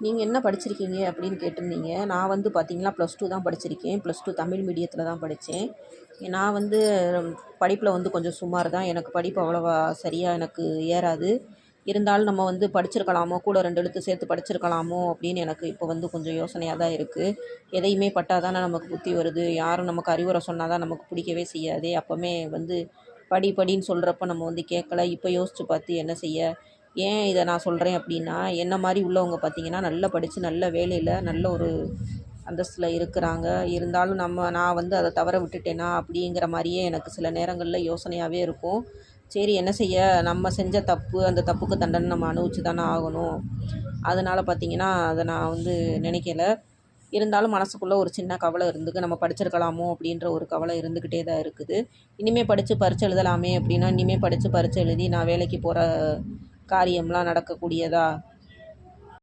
நீங்கள் என்ன படிச்சிருக்கீங்க அப்படின்னு கேட்டிருந்தீங்க. நான் வந்து பார்த்தீங்கன்னா +2 தான் படிச்சிருக்கேன். +2 தமிழ் மீடியத்தில் தான் படித்தேன். நான் வந்து படிப்பில் வந்து கொஞ்சம் சுமார் தான். எனக்கு படிப்பு அவ்வளோவா சரியாக எனக்கு ஏறாது. இருந்தாலும் நம்ம வந்து படிச்சிருக்கலாமோ, கூட 2 எழுத்து சேர்த்து படிச்சிருக்கலாமோ அப்படின்னு எனக்கு இப்போ வந்து கொஞ்சம் யோசனையாக தான் இருக்குது. எதையுமே பட்டா தானே நமக்கு புத்தி வருது. யாரும் நமக்கு அறிவுரை சொன்னால் தான் நமக்கு பிடிக்கவே செய்யாதே. அப்போவுமே வந்து படி படின்னு சொல்கிறப்ப நம்ம வந்து கேட்கல. இப்போ யோசித்து பார்த்து என்ன செய்ய? ஏன் இதை நான் சொல்கிறேன் அப்படின்னா, என்ன மாதிரி உள்ளவங்க பார்த்தீங்கன்னா நல்லா படித்து நல்ல வேலையில் நல்ல ஒரு அந்தஸ்தில் இருக்கிறாங்க. இருந்தாலும் நான் வந்து அதை தவற விட்டுட்டேனா அப்படிங்கிற மாதிரியே எனக்கு சில நேரங்களில் யோசனையாகவே இருக்கும். சரி என்ன செய்ய, நம்ம செஞ்ச தப்பு, அந்த தப்புக்கு தண்டனை நம்ம அனுபவிச்சு தானே ஆகணும். அதனால் பார்த்தீங்கன்னா அதை நான் வந்து நினைக்கல. இருந்தாலும் மனசுக்குள்ளே ஒரு சின்ன கவலை இருந்துக்கு, நம்ம படிச்சிருக்கலாமோ அப்படின்ற ஒரு கவலை இருந்துக்கிட்டே தான் இருக்குது. இனிமேல் படித்து பரீட்சை எழுதலாமே அப்படின்னா, இனிமேல் படித்து பரீட்சை எழுதி நான் வேலைக்கு போகிற காரியம்லாம் நடக்கக்கூடியதா?